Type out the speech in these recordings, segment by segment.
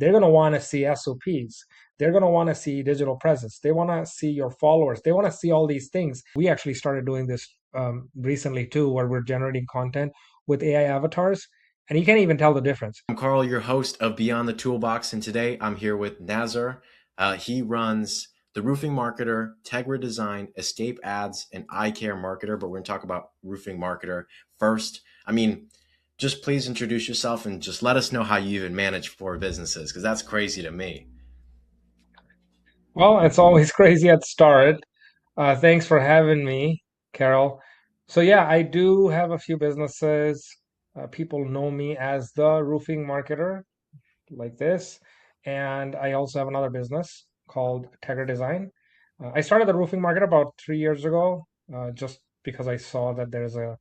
they're going to want to see SOPs. They're going to want to see digital presence. They want to see your followers. They want to see all these things. We actually started doing this recently too, where we're generating content with AI avatars, and you can't even tell the difference. I'm Karel, your host of Beyond the Toolbox, and today I'm here with Nazr. He runs the Roofing Marketer, Tegra Design, Escape Ads, and Eye Care Marketer, but we're going to talk about Roofing Marketer first. Just please introduce yourself and just let us know how you even manage four businesses, because that's crazy to me. Well, it's always crazy at the start. Thanks for having me, Carol. So yeah, I do have a few businesses. People know me as the roofing marketer, like this, and I also have another business called Tegra Design. I started the roofing market about 3 years ago, just because I saw that there's a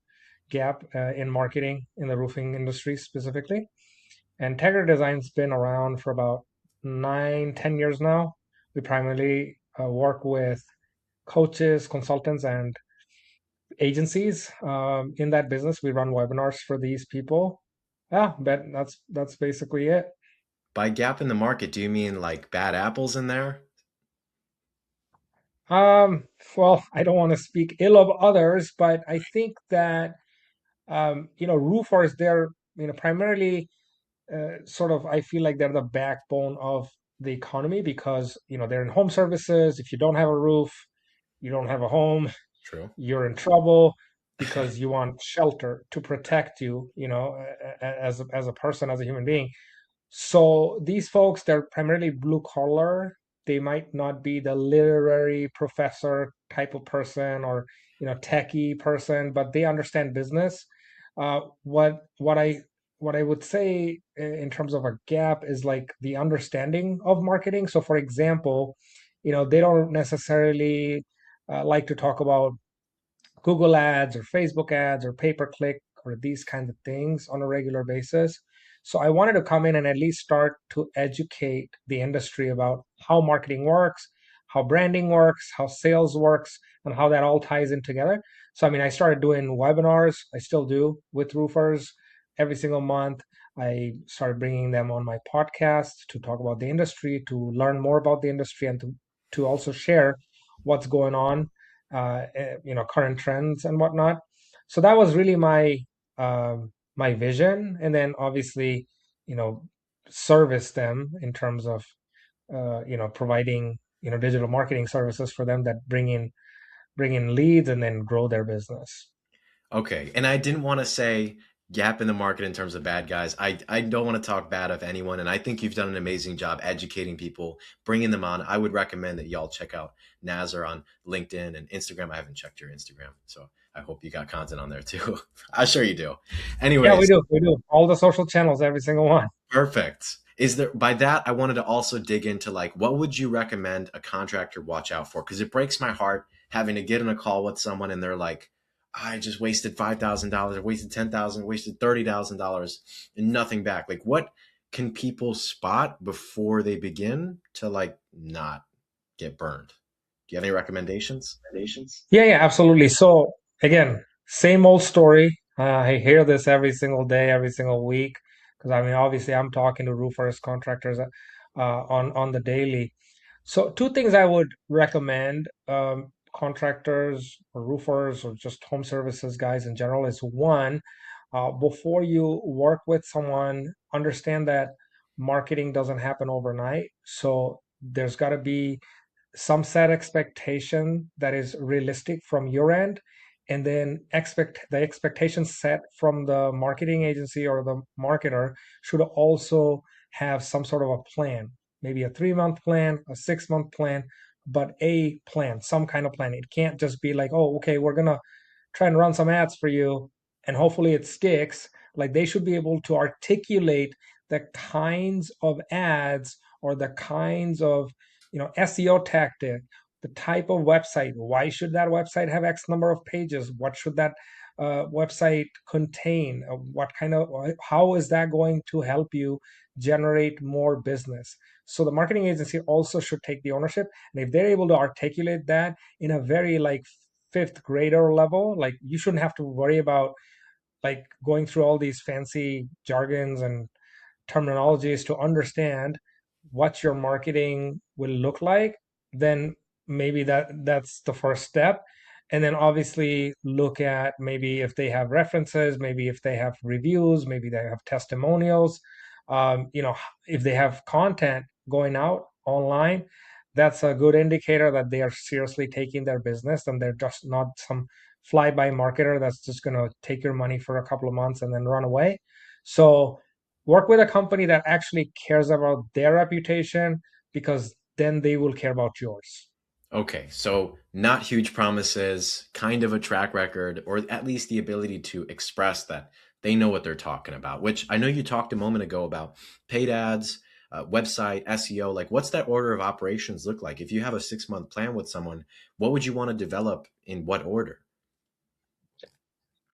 gap in marketing in the roofing industry specifically. And Tegra Design's been around for about 9, 10 years now. We primarily work with coaches, consultants, and agencies in that business. We run webinars for these people. Yeah, but that's basically it. By gap in the market, do you mean like bad apples in there? Um, well, I don't want to speak ill of others, but I think that roofers, they're primarily sort of, I feel like they're the backbone of the economy because they're in home services. If you don't have a roof, you don't have a home. True. You're in trouble because you want shelter to protect you, as a person, as a human being. So these folks, they're primarily blue collar. They might not be the literary professor type of person or techie person, but they understand business. What I would say in terms of a gap is like the understanding of marketing. So, for example, they don't necessarily like to talk about Google ads or Facebook ads or pay per click or these kinds of things on a regular basis. So I wanted to come in and at least start to educate the industry about how marketing works, how branding works, how sales works, and how that all ties in together. So, I mean, I started doing webinars, I still do with roofers every single month. I started bringing them on my podcast to talk about the industry, to learn more about the industry, and to also share what's going on, current trends and whatnot. So that was really my vision, and then obviously, you know, service them in terms of providing digital marketing services for them that bring in leads and then grow their business. Okay, and I didn't want to say gap in the market in terms of bad guys. I don't want to talk bad of anyone, and I think you've done an amazing job educating people, bringing them on. I would recommend that y'all check out Nazar on LinkedIn and Instagram. I haven't checked your Instagram, so I hope you got content on there too. I'm sure you do. Yeah, we Anyways, do. We do all the social channels, every single one. perfect. Is there by that I wanted to also dig into like what would you recommend a contractor watch out for? Because it breaks my heart having to get in a call with someone and they're like, I just wasted $5,000, I wasted 10,000, wasted $30,000 and nothing back. Like what can people spot before they begin to like not get burned? Do you have any recommendations? Yeah, absolutely. So again, same old story. I hear this every single day, every single week, because I mean, obviously, I'm talking to roofers, contractors, on the daily. So two things I would recommend, contractors or roofers or just home services guys in general is one, before you work with someone, understand that marketing doesn't happen overnight. So there's got to be some set expectation that is realistic from your end, and then the expectations set from the marketing agency or the marketer should also have some sort of a plan, maybe a 3 month plan, a 6 month plan, but a plan, some kind of plan. It can't just be like, oh, okay, we're gonna try and run some ads for you and hopefully it sticks. Like they should be able to articulate the kinds of ads or the kinds of SEO tactic, the type of website. Why should that website have X number of pages? What should that website contain? How is that going to help you generate more business? So the marketing agency also should take the ownership, and if they're able to articulate that in a very like fifth grader level, like you shouldn't have to worry about like going through all these fancy jargons and terminologies to understand. what your marketing will look like, then maybe that's the first step. And then obviously look at maybe if they have references, maybe if they have reviews, maybe they have testimonials, you know, if they have content going out online, that's a good indicator that they are seriously taking their business and they're just not some fly-by marketer that's just going to take your money for a couple of months and then run away. So work with a company that actually cares about their reputation, because then they will care about yours. Okay, so not huge promises, kind of a track record, or at least the ability to express that they know what they're talking about, which I know you talked a moment ago about paid ads, website, SEO. Like, what's that order of operations look like? If you have a 6 month plan with someone, what would you want to develop in what order?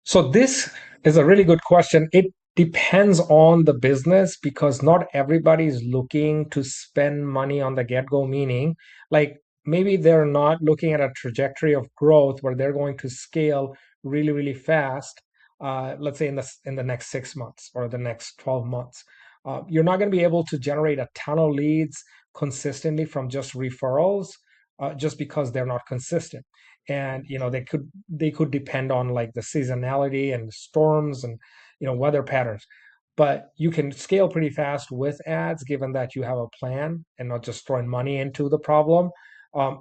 So this is a really good question. It depends on the business because not everybody is looking to spend money on the get-go, meaning like maybe they're not looking at a trajectory of growth where they're going to scale really, really fast. Let's say in the next 6 months or the next 12 months. You're not going to be able to generate a ton of leads consistently from just referrals, just because they're not consistent. And they could depend on like the seasonality and the storms and weather patterns, but you can scale pretty fast with ads given that you have a plan and not just throwing money into the problem.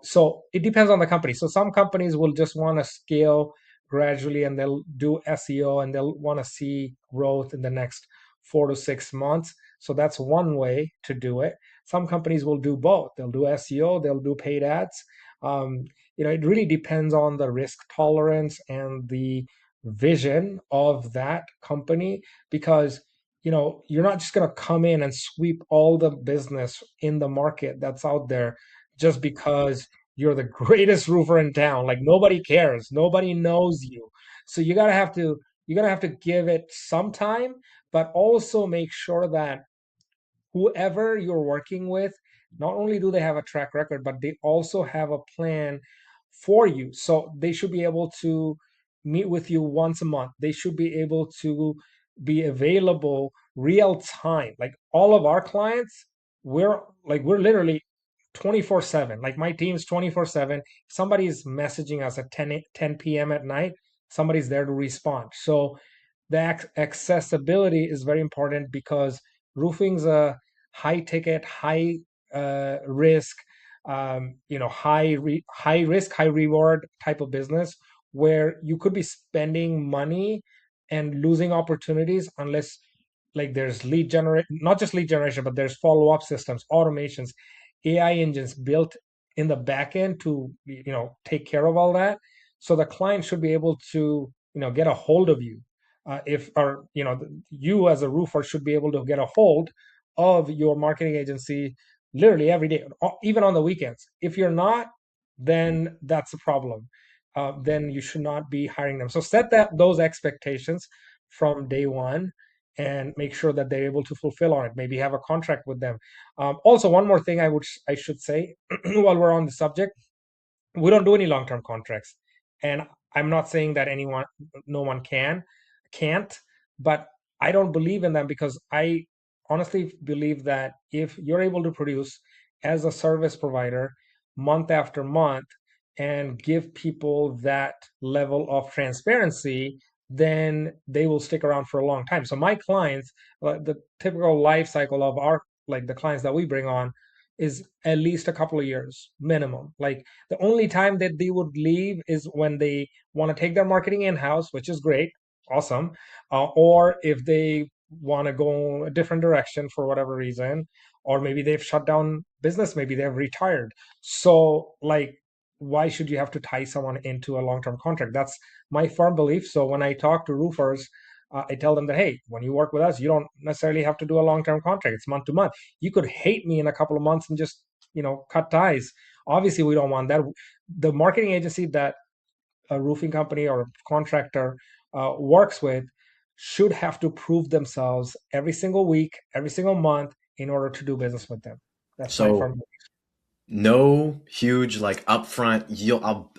So it depends on the company. So some companies will just want to scale gradually and they'll do SEO and they'll want to see growth in the next 4 to 6 months. So that's one way to do it. Some companies will do both. They'll do SEO, they'll do paid ads. um, it really depends on the risk tolerance and the vision of that company, because you're not just going to come in and sweep all the business in the market that's out there just because you're the greatest roofer in town. Like nobody cares, nobody knows you. So you got to have to give it some time, but also make sure that whoever you're working with, not only do they have a track record, but they also have a plan for you. So they should be able to meet with you once a month. They should be able to be available real time. Like all of our clients, we're literally 24/7. Like my team's 24/7. Somebody's messaging us at 10 p.m. at night, somebody's there to respond. So the accessibility is very important because roofing's a high ticket, high risk, high risk, high reward type of business where you could be spending money and losing opportunities unless like there's lead generate not just lead generation, but there's follow-up systems, automations, AI engines built in the back end to take care of all that. So the client should be able to get a hold of you. If or you as a roofer should be able to get a hold of your marketing agency literally every day, even on the weekends. If you're not, then that's a problem. Then you should not be hiring them. So set those expectations from day one and make sure that they're able to fulfill on it. Maybe have a contract with them. Also, one more thing I should say while we're on the subject, we don't do any long-term contracts, and I'm not saying that no one can't, but I don't believe in them because I honestly believe that if you're able to produce as a service provider month after month and give people that level of transparency, then they will stick around for a long time. So my clients, the typical life cycle of our like the clients that we bring on is at least a couple of years minimum. Like the only time that they would leave is when they want to take their marketing in-house, which is great, awesome, or if they want to go a different direction for whatever reason, or maybe they've shut down business, maybe they've retired. So like, why should you have to tie someone into a long-term contract? That's my firm belief. So when I talk to roofers, I tell them that, hey, when you work with us, you don't necessarily have to do a long-term contract. It's month to month. You could hate me in a couple of months and just cut ties. Obviously we don't want that. The marketing agency that a roofing company or a contractor works with should have to prove themselves every single week, every single month in order to do business with them. That's my So firm. no huge like upfront,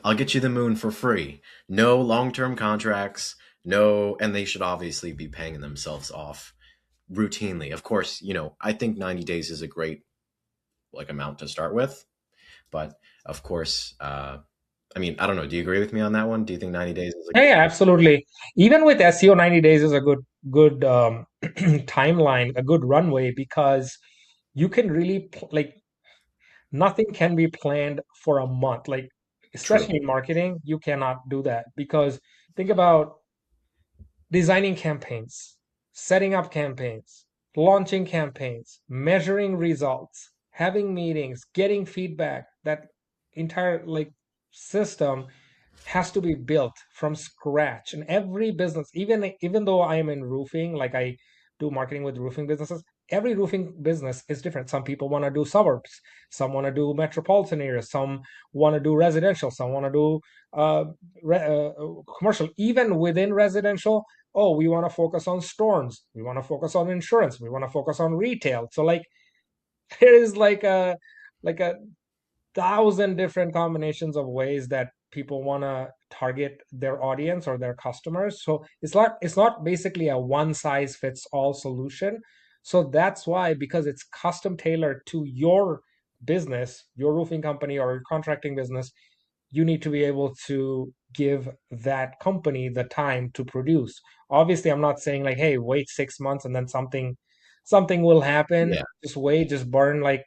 I'll get you the moon for free. No long-term contracts, no, and they should obviously be paying themselves off routinely. Of course, I think 90 days is a great like amount to start with. But of course, I mean, I don't know. Do you agree with me on that one? Do you think 90 days is a Yeah, good? yeah, absolutely. Even with SEO, 90 days is a good timeline, a good runway because you can really like nothing can be planned for a month. Like True. especially in marketing, you cannot do that because think about designing campaigns, setting up campaigns, launching campaigns, measuring results, having meetings, getting feedback. That entire like system has to be built from scratch. And every business, even though I am in roofing, like I do marketing with roofing businesses, every roofing business is different. Some people want to do suburbs, some want to do metropolitan areas, some want to do residential, some want to do uh, commercial. Even within residential, oh, we want to focus on storms, we want to focus on insurance, we want to focus on retail. So like there is like a thousand different combinations of ways that people want to target their audience or their customers. So it's not basically a one size fits all solution. So that's why, because it's custom tailored to your business, your roofing company or your contracting business, you need to be able to give that company the time to produce. Obviously, I'm not saying like, hey, wait 6 months and then something will happen. Yeah, Just wait, just burn like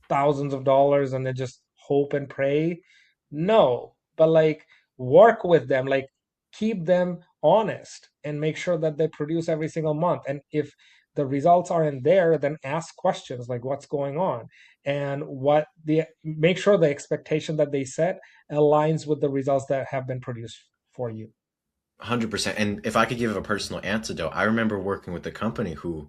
thousands of dollars and then just hope and pray. No, but like work with them, like keep them honest and make sure that they produce every single month. And if the results aren't there, then ask questions like what's going on and what the make sure the expectation that they set aligns with the results that have been produced for you. 100%. And if I could give a personal antidote, I remember working with a company who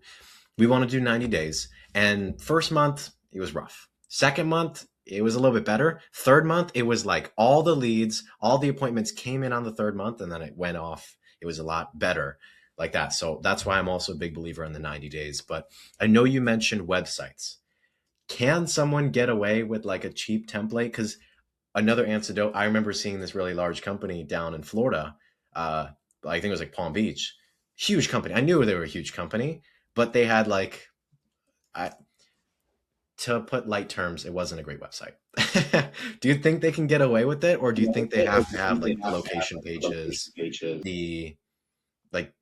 we want to do 90 days. And first month, it was rough. Second month, it was a little bit better. Third month, it was like all the leads, all the appointments came in on the third month, and then it went off. It was a lot better like that. So that's why I'm also a big believer in the 90 days. But I know you mentioned websites. Can someone get away with like a cheap template? Because another antidote, I remember seeing this really large company down in Florida. I think it was like Palm Beach, huge company. I knew they were a huge company, but they had like, I, to put light terms, it wasn't a great website. Do you think they can get away with it, or do you think they have to have like the location pages, the like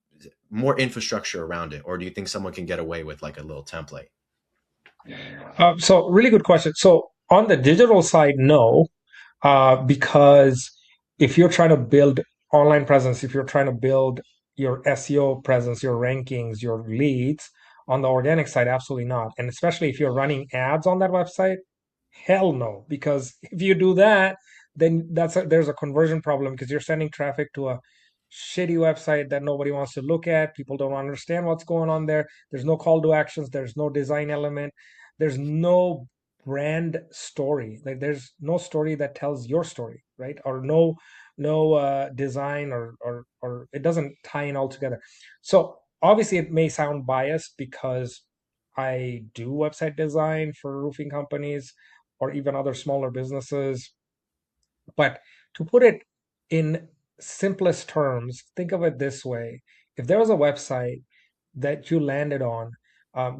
more infrastructure around it, or do you think someone can get away with like a little template? So really good question. So on the digital side, no, because if you're trying to build online presence, if you're trying to build your SEO presence, your rankings, your leads on the organic side, absolutely not. And especially if you're running ads on that website, hell no, because if you do that, then there's a conversion problem because you're sending traffic to a shitty website that nobody wants to look at. People don't understand what's going on there. There's no call to actions. There's no design element. There's no brand story. Like there's no story that tells your story, right? Or no design or it doesn't tie in all together. So obviously it may sound biased because I do website design for roofing companies or even other smaller businesses. But to put it in simplest terms, think of it this way. If there was a website that you landed on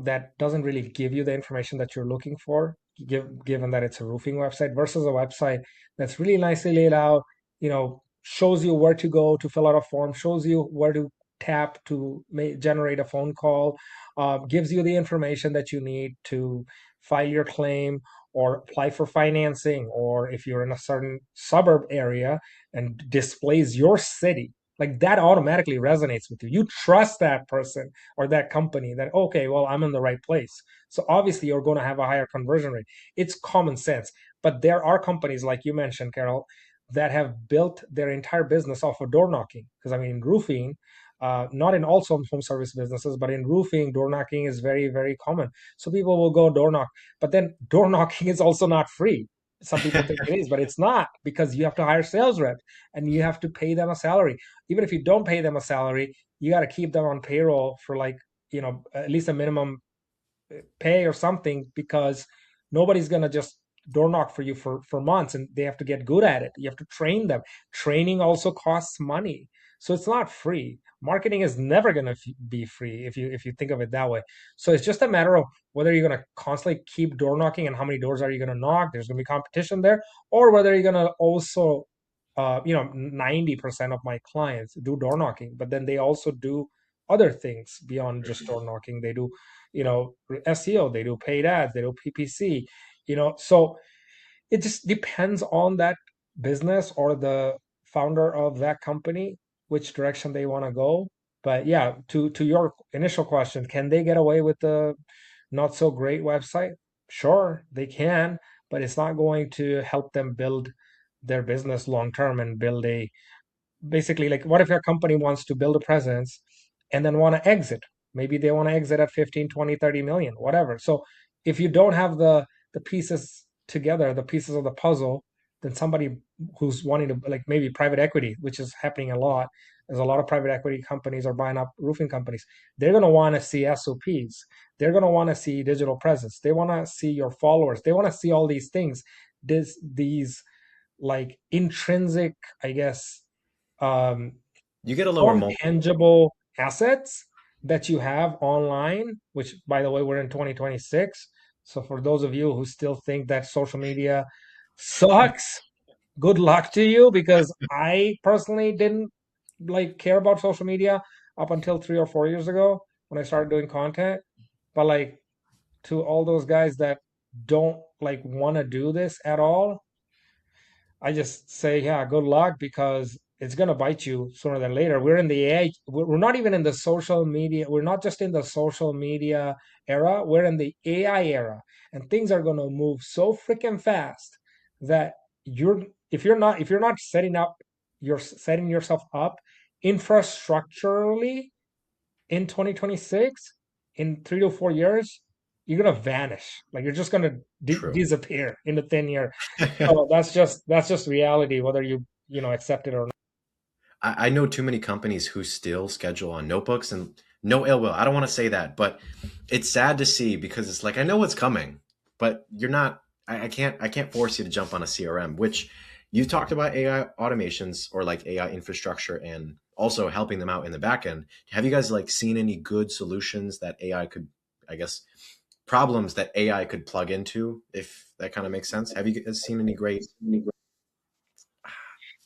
that doesn't really give you the information that you're looking for, given that it's a roofing website, versus a website that's really nicely laid out, shows you where to go to fill out a form, shows you where to tap to generate a phone call, gives you the information that you need to file your claim or apply for financing, or if you're in a certain suburb area and displays your city, like that automatically resonates with you. You trust that person or that company that, okay, well, I'm in the right place. So obviously you're going to have a higher conversion rate. It's common sense. But there are companies, like you mentioned, Carol, that have built their entire business off of door knocking. Because I mean, roofing, not in all home service businesses, but in roofing, door knocking is very, very common. So people will go door knock, but then door knocking is also not free. Some people think it is, but it's not, because you have to hire sales reps and you have to pay them a salary. Even if you don't pay them a salary, you got to keep them on payroll for like, at least a minimum pay or something, because nobody's going to just door knock for you for months, and they have to get good at it. You have to train them. Training also costs money. So it's not free. Marketing is never going to be free if you think of it that way. So it's just a matter of whether you're going to constantly keep door knocking and how many doors are you going to knock. There's going to be competition there, or whether you're going to also 90% of my clients do door knocking, but then they also do other things beyond just door knocking. They do, SEO, they do paid ads, they do PPC, so it just depends on that business or the founder of that company, which direction they want to go. But yeah, to your initial question, can they get away with the not so great website? Sure, they can, but it's not going to help them build their business long term and build a basically, like, what if your company wants to build a presence and then want to exit? Maybe they want to exit at 15, 20, 30 million, whatever. So if you don't have the pieces together, the pieces of the puzzle, then somebody who's wanting to, like, maybe private equity, which is happening a lot, there's a lot of private equity companies are buying up roofing companies. They're going to want to see SOPs. They're going to want to see digital presence. They want to see your followers. They want to see all these things. These like intrinsic, I guess, um, You get a lower non-tangible assets that you have online, which, by the way, we're in 2026. So for those of you who still think that social media sucks, good luck to you, because I personally didn't like care about social media up until 3 or 4 years ago when I started doing content. But like, to all those guys that don't like want to do this at all, I just say, yeah, good luck, because it's going to bite you sooner than later. We're in the AI, we're not even in the social media. We're not just in the social media era. We're in the AI era, and things are going to move so freaking fast that if you're not you're setting yourself up infrastructurally in 2026, in 3 to 4 years, you're going to vanish. Like, you're just going to true. disappear into thin air. So that's just reality, whether you accept it or not. I know too many companies who still schedule on notebooks, and no ill will. I don't want to say that, but it's sad to see because it's like I know what's coming, but you're not. I can't force you to jump on a CRM. Which you talked about AI automations or like AI infrastructure and also helping them out in the back end. Have you guys like seen any good solutions that AI could, I guess, problems that AI could plug into? If that kind of makes sense. Have you guys seen any great?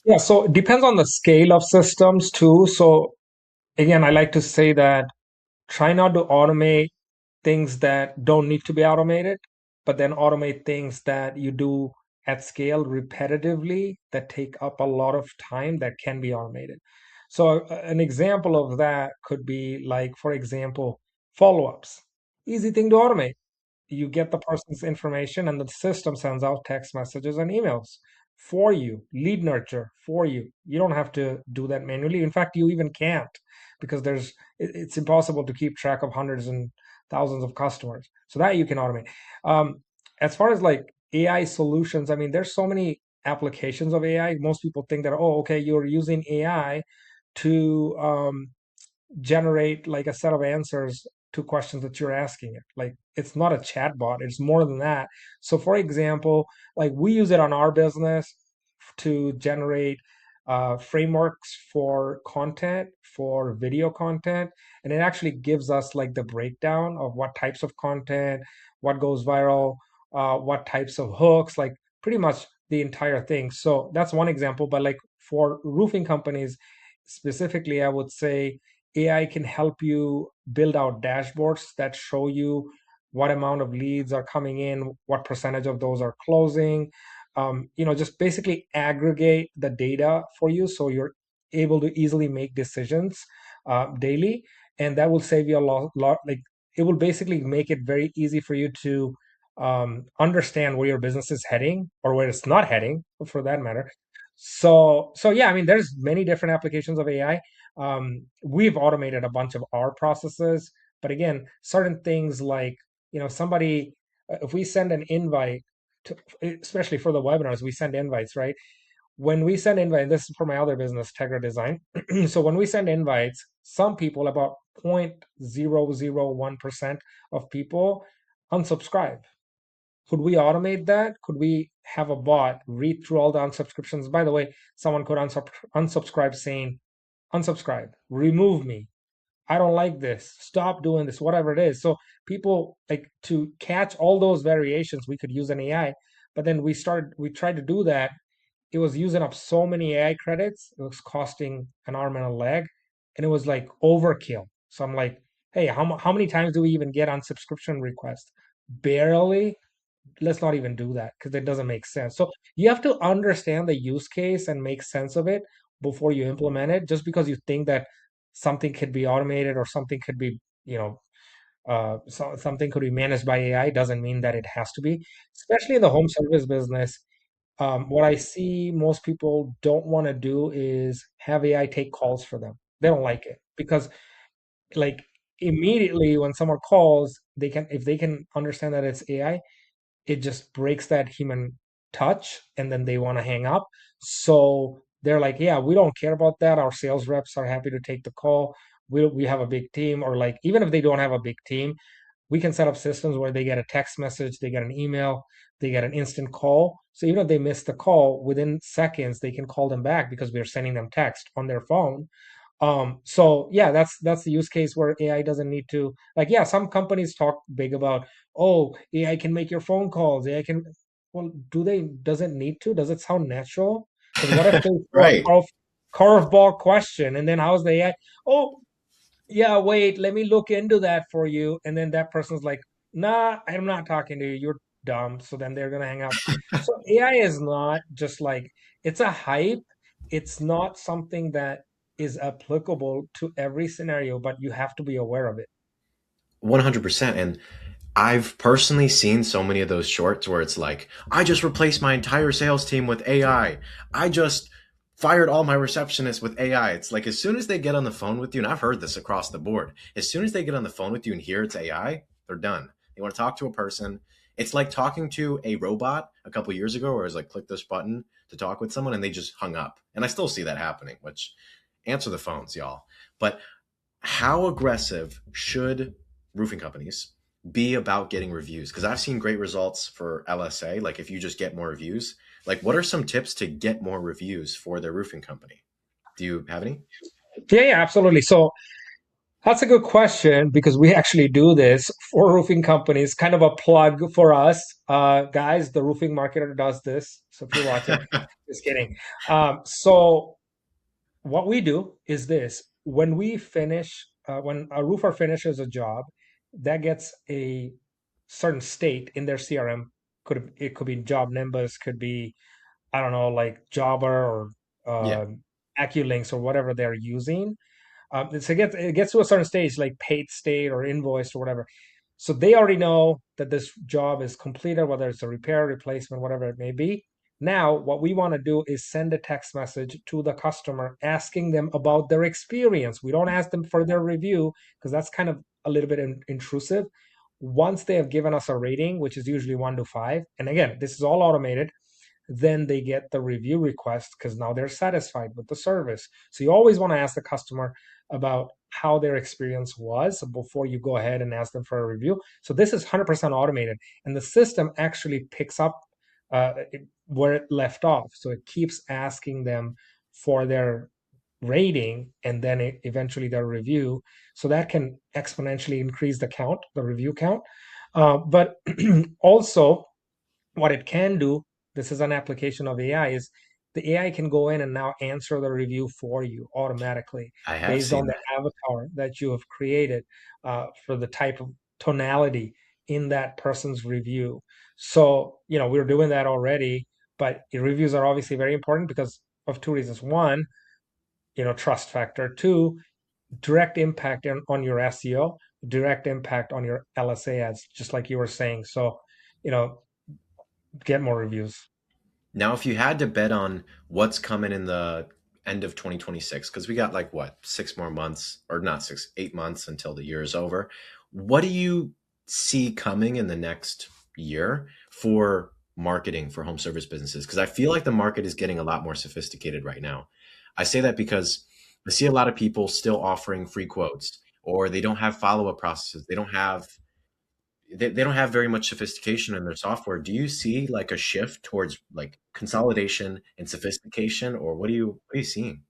Yeah, so it depends on the scale of systems too. So again, I like to say that try not to automate things that don't need to be automated, but then automate things that you do at scale repetitively that take up a lot of time that can be automated. So an example of that could be, like, for example, follow-ups. Easy thing to automate. You get the person's information and the system sends out text messages and emails for you, lead nurture for you. You don't have to do that manually. In fact, you even can't, because it's impossible to keep track of hundreds and thousands of customers. So that you can automate. As far as like AI solutions, I mean, there's so many applications of AI. Most people think that, oh, okay, you're using AI to generate like a set of answers to questions that you're asking it. Like, it's not a chat bot, it's more than that. So for example, like, we use it on our business to generate frameworks for content, for video content, and it actually gives us like the breakdown of what types of content, what goes viral, what types of hooks, like pretty much the entire thing. So that's one example. But like, for roofing companies specifically, I would say AI can help you build out dashboards that show you what amount of leads are coming in, what percentage of those are closing. Just basically aggregate the data for you so you're able to easily make decisions daily, and that will save you a lot. Like, it will basically make it very easy for you to understand where your business is heading, or where it's not heading, for that matter. So yeah, I mean, there's many different applications of AI. We've automated a bunch of our processes, but again, certain things like, somebody, if we send an invite to, especially for the webinars, we send invites, right? When we send invite, and this is for my other business, Tegra Design. So when we send invites, some people, about 0.001% of people, unsubscribe. Could we automate that? Could we have a bot read through all the unsubscriptions? By the way, someone could unsubscribe saying, unsubscribe, remove me, I don't like this, stop doing this, whatever it is. So people like to catch all those variations, we could use an AI, but then we tried to do that. It was using up so many AI credits, it was costing an arm and a leg, and it was like overkill. So I'm like, hey, how many times do we even get on subscription requests? Barely. Let's not even do that because it doesn't make sense. So you have to understand the use case and make sense of it before you implement it. Just because you think that something could be automated or something could be, something could be managed by AI doesn't mean that it has to be. Especially in the home service business, what I see most people don't want to do is have AI take calls for them. They don't like it because, like, immediately when someone calls, they can, if they can understand that it's AI, it just breaks that human touch and then they want to hang up. So they're like, yeah, we don't care about that. Our sales reps are happy to take the call. We have a big team, or like even if they don't have a big team, we can set up systems where they get a text message, they get an email, they get an instant call. So even if they miss the call, within seconds they can call them back because we're sending them text on their phone. So yeah, that's the use case where AI doesn't need to, like, yeah, some companies talk big about, oh, AI can make your phone calls, AI can, well, does it need to? Does it sound natural? Because what if they throw a Right. curveball question and then how's the AI? Oh, yeah, wait, let me look into that for you. And then that person's like, nah, I'm not talking to you. You're dumb. So then they're gonna hang up. So AI is not just like, it's a hype. It's not something that is applicable to every scenario, but you have to be aware of it. 100%. And I've personally seen so many of those shorts where it's like, I just replaced my entire sales team with AI. I just fired all my receptionists with AI. It's like as soon as they get on the phone with you, and I've heard this across the board, as soon as they get on the phone with you and hear it's AI, they're done. They want to talk to a person. It's like talking to a robot a couple years ago where it was like, click this button to talk with someone and they just hung up. And I still see that happening, which answer the phones, y'all. But how aggressive should roofing companies be about getting reviews? Because I've seen great results for LSA. Like if you just get more reviews, like what are some tips to get more reviews for their roofing company? Do you have any? Yeah, yeah, absolutely. So that's a good question because we actually do this for roofing companies. Kind of a plug for us, guys. The roofing marketer does this. So if you're watching, just kidding. So what we do is this: when a roofer finishes a job, that gets a certain state in their CRM. It could be job Nimbus, could be, I don't know, like Jobber or Yeah. AccuLinks or whatever they're using. So it gets to a certain stage, like paid state or invoiced or whatever. So they already know that this job is completed, whether it's a repair, replacement, whatever it may be. Now, what we want to do is send a text message to the customer asking them about their experience. We don't ask them for their review because that's kind of a little bit intrusive. Once they have given us a rating, which is usually 1 to 5, and again, this is all automated, then they get the review request because now they're satisfied with the service. So you always want to ask the customer about how their experience was before you go ahead and ask them for a review. So this is 100% automated, and the system actually picks up where it left off. So it keeps asking them for their rating and then eventually their review. So that can exponentially increase the count, the review count. But also, what it can do, this is an application of AI, is the AI can go in and now answer the review for you automatically I have based on seen the that. avatar that you have created for the type of tonality in that person's review. So, we're doing that already, but the reviews are obviously very important because of two reasons. One, trust factor. Two, direct impact on your SEO, direct impact on your LSA ads, just like you were saying. So, you know, get more reviews. Now, if you had to bet on what's coming in the end of 2026, because we got like what, 6 more months, or not six, 8 months until the year is over. What do you see coming in the next year for marketing for home service businesses? Because I feel like the market is getting a lot more sophisticated right now. I say that because I see a lot of people still offering free quotes, or they don't have follow up processes. They don't have very much sophistication in their software. Do you see like a shift towards like consolidation and sophistication, or what are you seeing?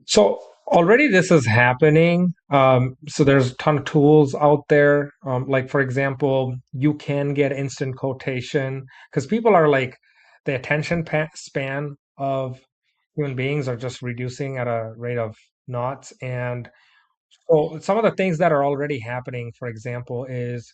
So already this is happening. So there's a ton of tools out there. Like for example, you can get instant quotation because people are like the span of human beings are just reducing at a rate of knots. And so some of the things that are already happening, for example, is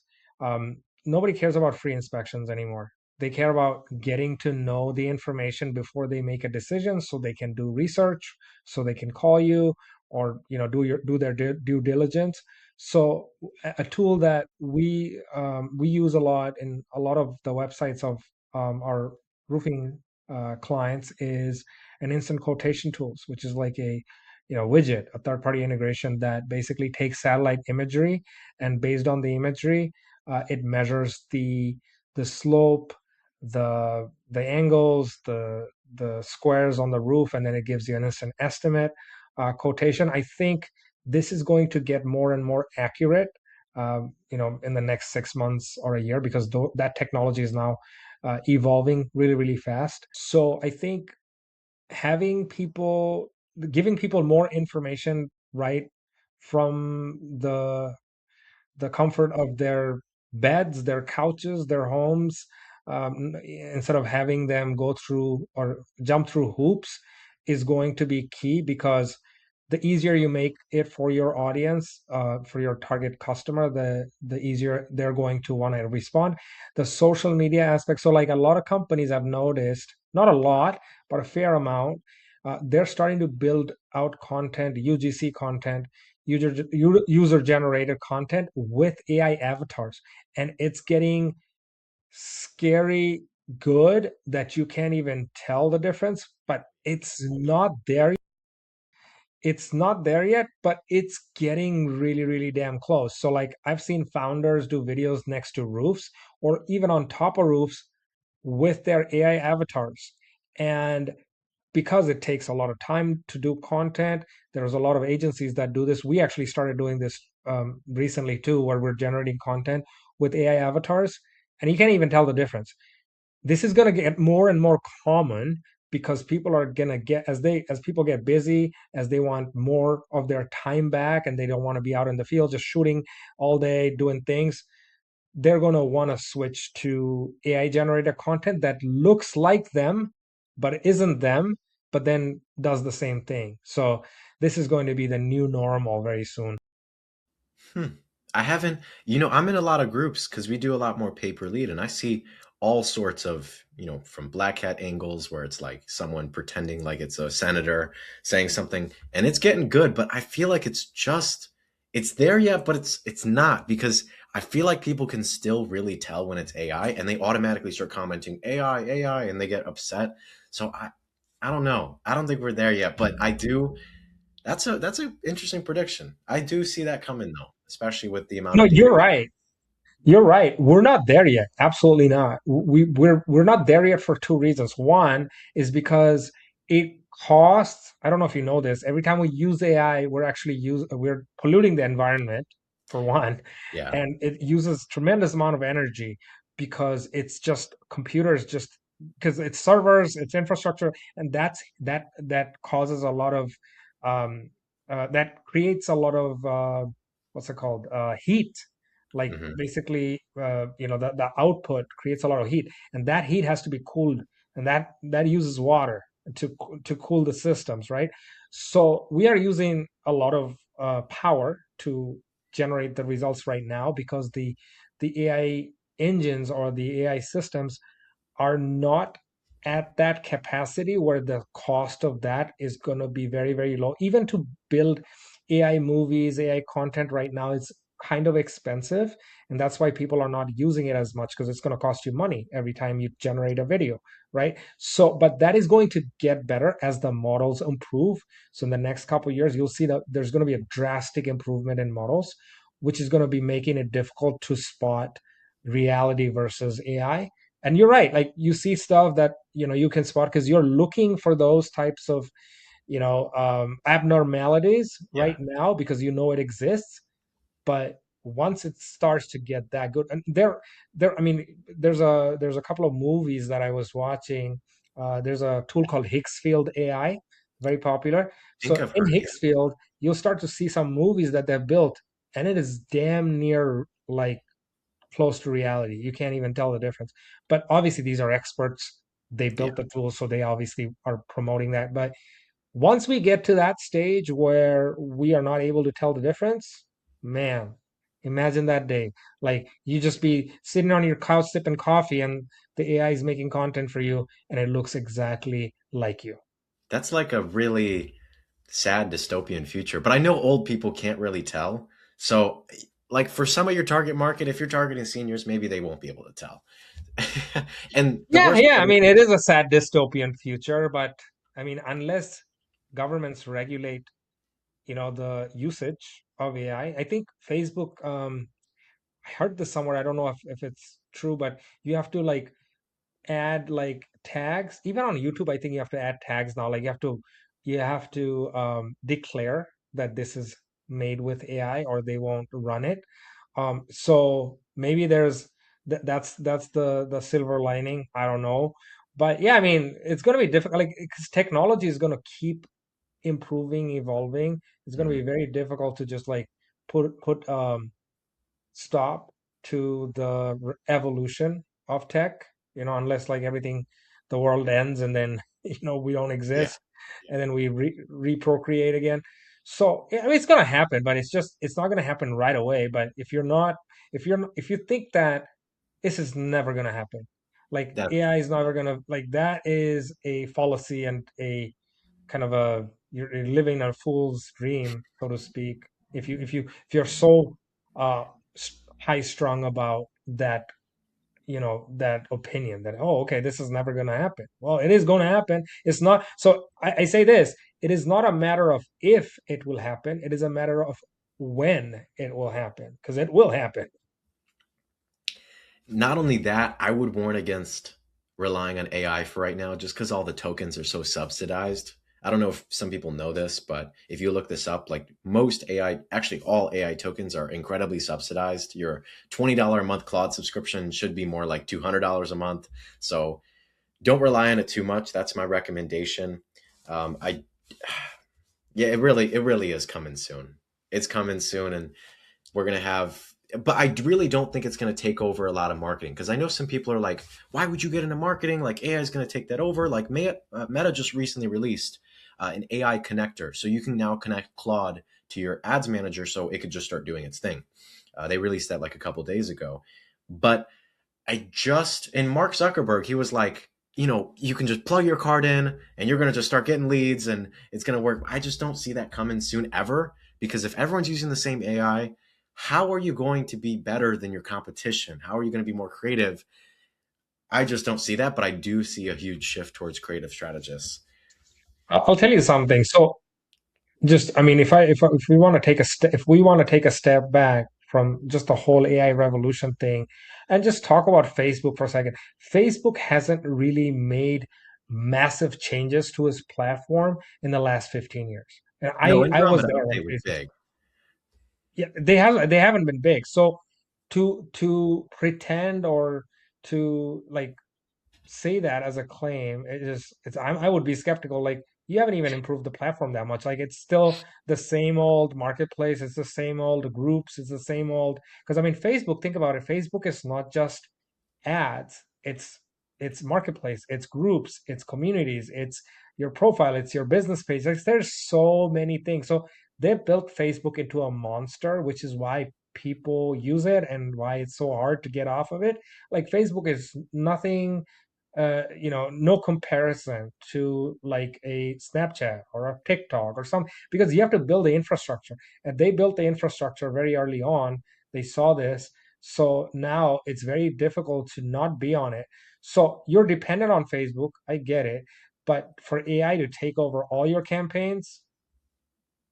nobody cares about free inspections anymore. They care about getting to know the information before they make a decision, so they can do research, so they can call you, or do their due diligence. So a tool that we use a lot in a lot of the websites of our roofing clients is an instant quotation tools, which is like a widget, a third party integration that basically takes satellite imagery, and based on the imagery, it measures the slope, the angles, the squares on the roof, and then it gives you an instant estimate quotation. I think this is going to get more and more accurate, in the next 6 months or a year, because that technology is now evolving really, really fast. So I think having people giving people more information right from the comfort of their beds, their couches, their homes, instead of having them go through or jump through hoops, is going to be key, because the easier you make it for your audience, for your target customer, the easier they're going to want to respond. The social media aspect. So, like a lot of companies I've noticed, not a lot, but a fair amount, they're starting to build out content, UGC content, user generated content with AI avatars, and it's getting scary good that you can't even tell the difference, but it's not there yet, but it's getting really, really damn close. So like I've seen founders do videos next to roofs or even on top of roofs with their AI avatars. And because it takes a lot of time to do content, there's a lot of agencies that do this. We actually started doing this recently too, where we're generating content with AI avatars, and you can't even tell the difference. This is going to get more and more common, because people are going to get, as people get busy, as they want more of their time back, and they don't want to be out in the field just shooting all day doing things. They're going to want to switch to AI generated content that looks like them, but isn't them, but then does the same thing. So this is going to be the new normal very soon. Hmm. I haven't, I'm in a lot of groups because we do a lot more pay per lead, and I see all sorts of, from black hat angles where it's like someone pretending like it's a senator saying something, and it's getting good, but I feel like it's there yet, but it's not, because I feel like people can still really tell when it's AI, and they automatically start commenting AI, and they get upset. So I don't know. I don't think we're there yet, but I do. That's a interesting prediction. I do see that coming though, especially with the amount No, of data. you're right. You're right. We're not there yet. Absolutely not. We're not there yet for two reasons. One is because it costs, I don't know if you know this, every time we use AI, we're polluting the environment, for one, Yeah. and it uses tremendous amount of energy, because it's just computers, just because it's servers, it's infrastructure, and that causes a lot of that creates a lot of what's it called, heat. Like Hmm. basically, the output creates a lot of heat, and that heat has to be cooled, and that uses water to cool the systems, right? So we are using a lot of power to generate the results right now, because the AI engines or the AI systems are not at that capacity where the cost of that is going to be very, very low. Even to build AI movies, AI content right now, it's kind of expensive. And that's why people are not using it as much, because it's going to cost you money every time you generate a video, right? So, but that is going to get better as the models improve. So in the next couple of years, you'll see that there's going to be a drastic improvement in models, which is going to be making it difficult to spot reality versus AI. And you're right, like you see stuff that you can spot because you're looking for those types of abnormalities right Yeah. now, because it exists. But once it starts to get that good, and I mean, there's a couple of movies that I was watching. There's a tool called Higgsfield AI very popular. I think So I've in heard, yeah. Hicksfield, you'll start to see some movies that they've built, and it is damn near like close to reality. You can't even tell the difference. But obviously, these are experts. They Yeah. built the tools, so they obviously are promoting that. But once we get to that stage where we are not able to tell the difference, man, imagine that day. Like you just be sitting on your couch sipping coffee, and the AI is making content for you, and it looks exactly like you. That's like a really sad dystopian future. But I know old people can't really tell. So, like for some of your target market, if you're targeting seniors, maybe they won't be able to tell. And the Yeah, worst yeah. I part, mean, it is a sad dystopian future, but I mean, unless governments regulate, the usage of AI, I think Facebook, I heard this somewhere. I don't know if it's true, but you have to like add like tags. Even on YouTube, I think you have to add tags now. Like you have to declare that this is made with AI or they won't run it. So maybe that's the silver lining. I don't know. But yeah, I mean, it's going to be difficult, like, because technology is going to keep improving, evolving. It's going to be mhm, very difficult to just like put stop to the evolution of tech, unless like everything, the world ends and then, we don't yeah, exist and then we reprocreate again. So, yeah, I mean, it's going to happen, but it's not going to happen right away. But if you think that this is never going to happen, like that AI is never going to, like, that is a fallacy and a kind of you're living a fool's dream, so to speak. If you're so uh high strung about that opinion that, oh, okay, this is never going to happen. Well, it is going to happen. It's not. So I say this: it is not a matter of if it will happen. It is a matter of when it will happen, because it will happen. not only that, I would warn against relying on AI for right now, just because all the tokens are so subsidized. I don't know if some people know this, but if you look this up, like most AI, actually all AI tokens are incredibly subsidized. Your $20 a month Claude subscription should be more like $200 a month. So don't rely on it too much. That's my recommendation. I Yeah, it really is coming soon. It's coming soon, and we're gonna have. But I really don't think it's gonna take over a lot of marketing because I know some people are like, "Why would you get into marketing? Like AI is gonna take that over." Like Meta just recently released an AI connector, so you can now connect Claude to your ads manager, so it could just start doing its thing. They released that like a couple days ago, but and Mark Zuckerberg, he was like, you can just plug your card in and you're going to just start getting leads and it's going to work. I just don't see that coming soon ever because if everyone's using the same AI, how are you going to be better than your competition? How are you going to be more creative? I just don't see that, but I do see a huge shift towards creative strategists. I'll tell you something. So, just, I mean, if we want to take a step, if we want to take a step back from just the whole AI revolution thing and just talk about Facebook for a second. Facebook hasn't really made massive changes to its platform in the last 15 years. And No, I was Andromeda there when update was Facebook. big. Yeah, they haven't been big. So to pretend or to like say that as a claim, I would be skeptical. Like, you haven't even improved the platform that much. Like, it's still the same old marketplace. It's the same old groups. It's the same old. Because I mean, Facebook. Think about it. Facebook is not just ads. It's marketplace. It's groups. It's communities. It's your profile. It's your business page. Like, there's so many things. So they built Facebook into a monster, which is why people use it and why it's so hard to get off of it. Like, Facebook is nothing, no comparison to like a Snapchat or a TikTok or something, because you have to build the infrastructure. And they built the infrastructure very early on. They saw this. So now it's very difficult to not be on it. So you're dependent on Facebook. I get it. But for AI to take over all your campaigns,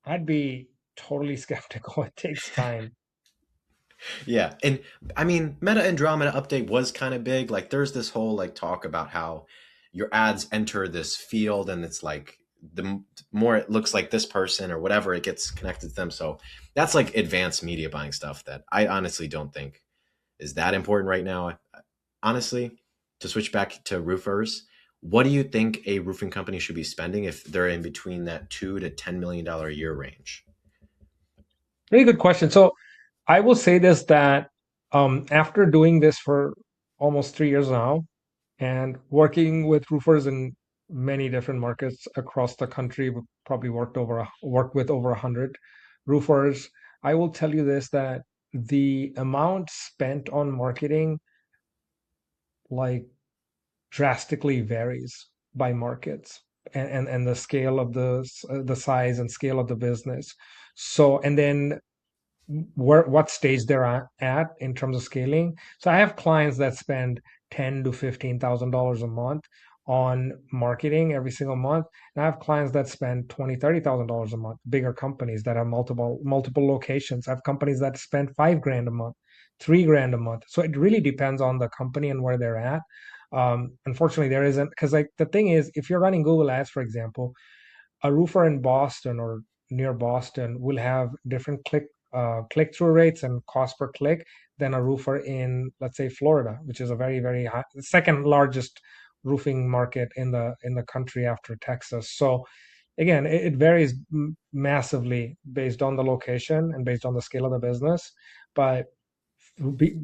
I'd be totally skeptical. It takes time. Yeah, and I mean, Meta Andromeda update was kind of big. Like, there's this whole like talk about how your ads enter this field, and it's like more it looks like this person or whatever, it gets connected to them. So that's like advanced media buying stuff that I honestly don't think is that important right now. Honestly, to switch back to roofers, what do you think a roofing company should be spending if they're in between that $2 to $10 million a year range? Really good question. So I will say this that after doing this for almost 3 years now and working with roofers in many different markets across the country, we probably worked with over 100 roofers. I will tell you this that the amount spent on marketing like drastically varies by markets and the scale of the size and scale of the business. So and then what stage they're at in terms of scaling. So I have clients that spend ten to $15,000 a month on marketing every single month, and I have clients that spend 20, $30,000 a month. Bigger companies that have multiple locations. I have companies that spend 5 grand a month, 3 grand a month. So it really depends on the company and where they're at. Unfortunately, there isn't because like the thing is, if you're running Google Ads, for example, a roofer in Boston or near Boston will have different click-through rates and cost per click than a roofer in, let's say, Florida, which is a very high, second largest roofing market in the country after Texas. So again, it varies massively based on the location and based on the scale of the business. But be,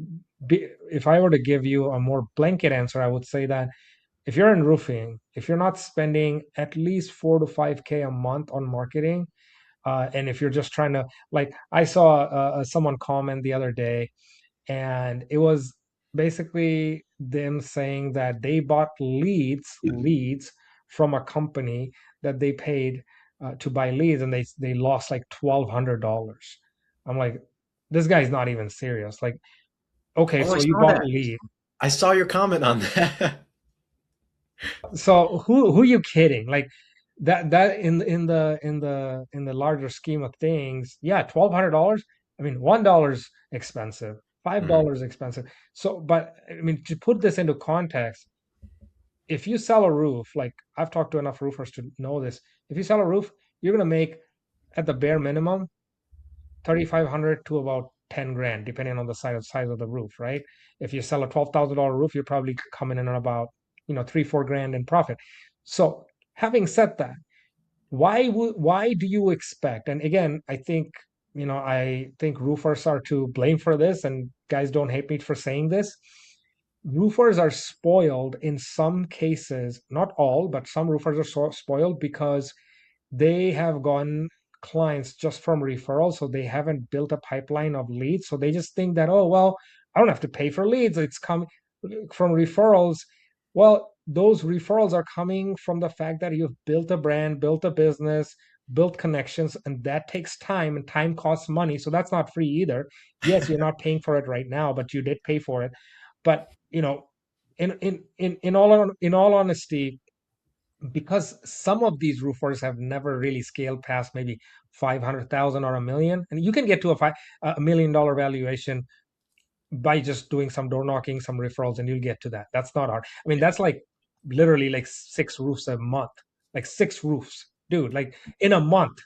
if I were to give you a more blanket answer, I would say that if you're in roofing, if you're not spending at least 4 to 5K a month on marketing, and if you're just trying to, like, I saw someone comment the other day, and it was basically them saying that they bought leads from a company that they paid to buy leads, and they lost like $1,200. I'm like, this guy's not even serious. Like, okay, Oh, I so you saw bought that. lead. I saw your comment on that. So who are you kidding? Like that in the larger scheme of things, yeah, $1,200. I mean, $1 expensive, five Mhm. dollars expensive. So, but I mean, to put this into context, if you sell a roof, like I've talked to enough roofers to know this, if you sell a roof, you're gonna make at the bare minimum 3,500 to about 10 grand, depending on the size of the roof, right? If you sell a $12,000 roof, you're probably coming in at about, 3, 4 grand in profit. So having said that, why do you expect? And again, I think roofers are to blame for this, and guys don't hate me for saying this. Roofers are spoiled in some cases, not all, but some roofers are spoiled because they have gotten clients just from referrals, so they haven't built a pipeline of leads. So they just think that, oh, well, I don't have to pay for leads. It's coming from referrals. Well, those referrals are coming from the fact that you've built a brand, built a business, built connections, and that takes time, and time costs money. So that's not free either. Yes, you're not paying for it right now, but you did pay for it. But in all honesty, because some of these roofers have never really scaled past maybe 500,000 or a million, and you can get to a $1 million valuation by just doing some door knocking, some referrals, and you'll get to that. That's not hard. I mean, that's like literally like 6 roofs a month, like 6 roofs, dude, like in a month.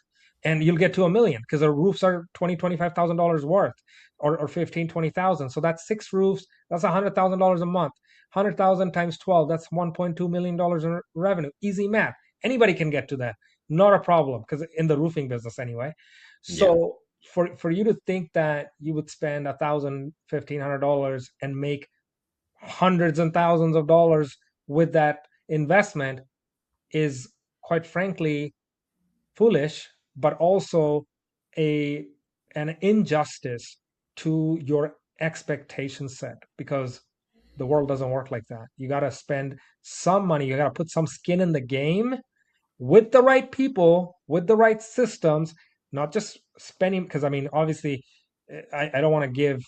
And you'll get to a million because the roofs are 20, $25,000 worth, or 15, 20,000. So that's 6 roofs. That's $100,000 a month. 100,000 times 12, that's $1.2 million in revenue. Easy math. Anybody can get to that. Not a problem because in the roofing business anyway. Yeah. So for you to think that you would spend 1,000, $1,500 and make hundreds and thousands of dollars with that investment is quite frankly foolish, but also a an injustice to your expectation set, because the world doesn't work like that. You got to spend some money, you got to put some skin in the game with the right people, with the right systems, not just spending. Because I mean, obviously, I don't want to give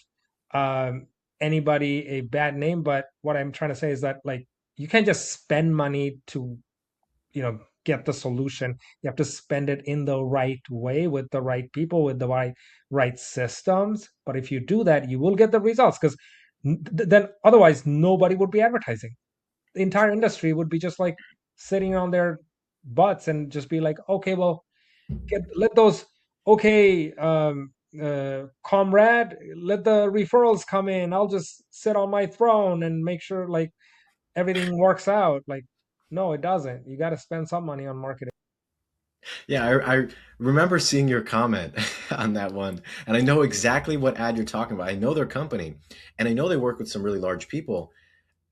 um, anybody a bad name, but what I'm trying to say is that like you can't just spend money to get the solution. You have to spend it in the right way with the right people, with the right systems. But if you do that, you will get the results, because then otherwise nobody would be advertising. The entire industry would be just like sitting on their butts and just be like, okay, well, let those, okay, comrade, let the referrals come in. I'll just sit on my throne and make sure like everything works out. Like, No, it doesn't. You got to spend some money on marketing. Yeah, I remember seeing your comment on that one, and I know exactly what ad you're talking about. I know their company, and I know they work with some really large people.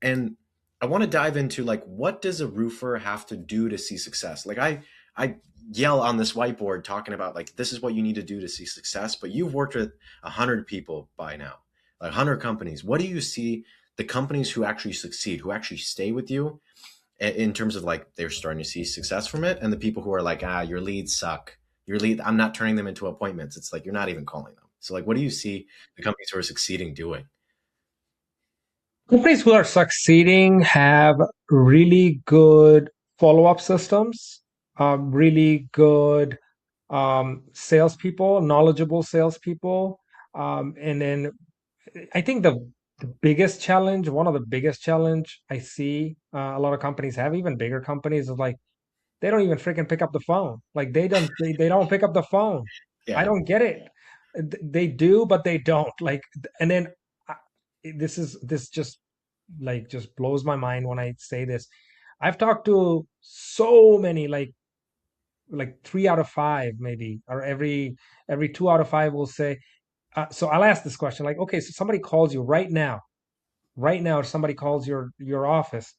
And I want to dive into like what does a roofer have to do to see success? Like I yell on this whiteboard talking about like this is what you need to do to see success, but you've worked with 100 people by now, like 100 companies. What do you see the companies who actually succeed, who actually stay with you in terms of like they're starting to see success from it, and the people who are like, ah, your leads suck. Your lead, I'm not turning them into appointments. It's like you're not even calling them. So like, what do you see the companies who are succeeding doing? Companies who are succeeding have really good follow-up systems, really good salespeople, knowledgeable salespeople. And then I think the biggest challenge, one of the biggest challenge I see a lot of companies have, even bigger companies, is like they don't even freaking pick up the phone. Like they don't pick up the phone. I Yeah, don't get it. They do, but they don't. Like, and then I, this just like just blows my mind when I say this. I've talked to so many like 3 out of 5 maybe, or every 2 out of 5 will say. So I'll ask this question like, okay, so somebody calls you right now, if somebody calls your office,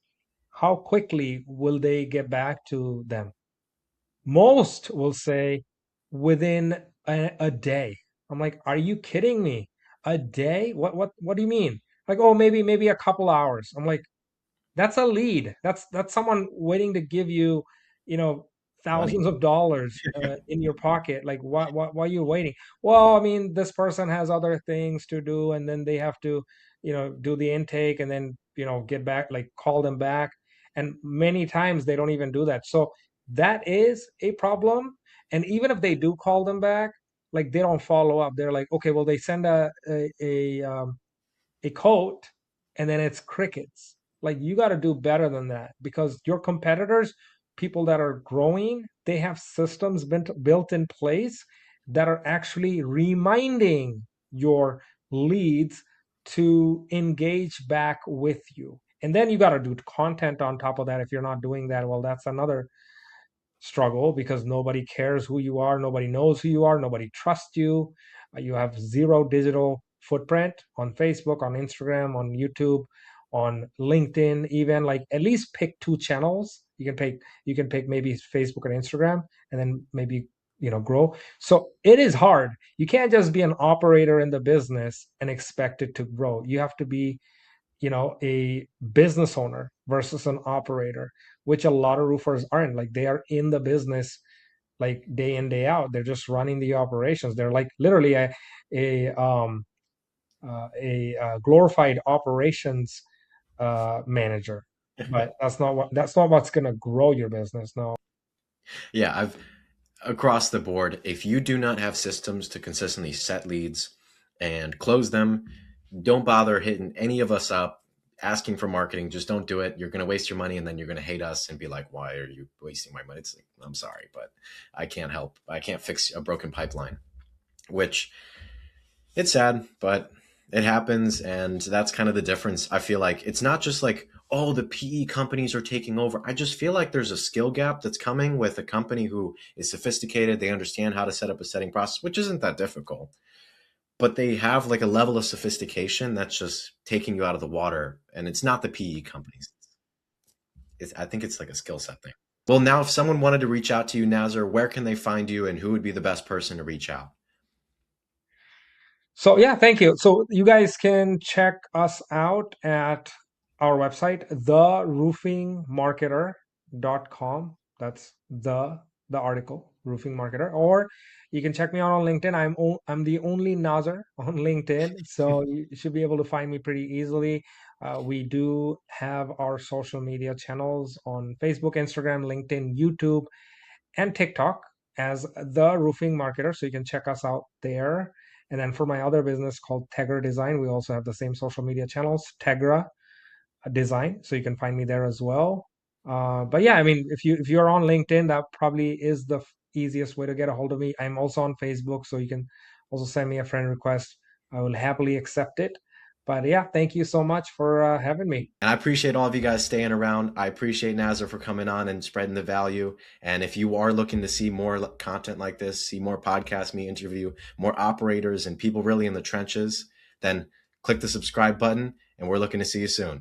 how quickly will they get back to them? Most will say within a day. I'm like, are you kidding me? A day? What do you mean? Like, oh, maybe a couple hours. I'm like, that's a lead. That's someone waiting to give you, you know, money. thousands of dollars in your pocket. Like, why are you waiting? Well, I mean, this person has other things to do, and then they have to, do the intake, and then get back, like call them back. And many times they don't even do that. So that is a problem. And even if they do call them back, like they don't follow up. They're like, okay, well, they send a coat and then it's crickets. Like you got to do better than that because your competitors, people that are growing, they have systems built in place that are actually reminding your leads to engage back with you. And then you got to do content on top of that. If you're not doing that, well, that's another struggle because nobody cares who you are, nobody knows who you are, nobody trusts you. You have zero digital footprint on Facebook, on Instagram, on YouTube, on LinkedIn, even like at least pick two channels. You can pick maybe Facebook and Instagram and then maybe grow. So it is hard. You can't just be an operator in the business and expect it to grow. You have to be a business owner versus an operator, which a lot of roofers aren't. Like they are in the business like day in, day out. They're just running the operations. They're like literally a um glorified operations manager. But that's not what's gonna grow your business. No. Yeah, I've across the board, if you do not have systems to consistently set leads and close them, don't bother hitting any of us up asking for marketing. Just don't do it. You're going to waste your money and then you're going to hate us and be like, why are you wasting my money? It's like, I'm sorry, but I can't help. I can't fix a broken pipeline, which it's sad, but it happens. And that's kind of the difference. I feel like it's not just like, oh, the PE companies are taking over. I just feel like there's a skill gap that's coming with a company who is sophisticated. They understand how to set up a setting process, which isn't that difficult, but they have like a level of sophistication that's just taking you out of the water. And it's not the PE companies. I think it's like a skill set thing. Well, now if someone wanted to reach out to you, Nazar, where can they find you and who would be the best person to reach out? So yeah, thank you. So you guys can check us out at our website, theroofingmarketer.com. That's the article, roofing marketer. Or you can check me out on LinkedIn. I'm the only Nazr on LinkedIn, so you should be able to find me pretty easily. We do have our social media channels on Facebook, Instagram, LinkedIn, YouTube, and TikTok as the roofing marketer. So you can check us out there. And then for my other business called Tegra Design, we also have the same social media channels, Tegra Design. So you can find me there as well. But yeah, I mean, if you're on LinkedIn, that probably is the easiest way to get a hold of me. I'm also on Facebook, so you can also send me a friend request. I will happily accept it. But yeah, thank you so much for having me. And I appreciate all of you guys staying around. I appreciate Nazar for coming on and spreading the value. And if you are looking to see more content like this, see more podcasts, me interview more operators and people really in the trenches, then click the subscribe button. And we're looking to see you soon.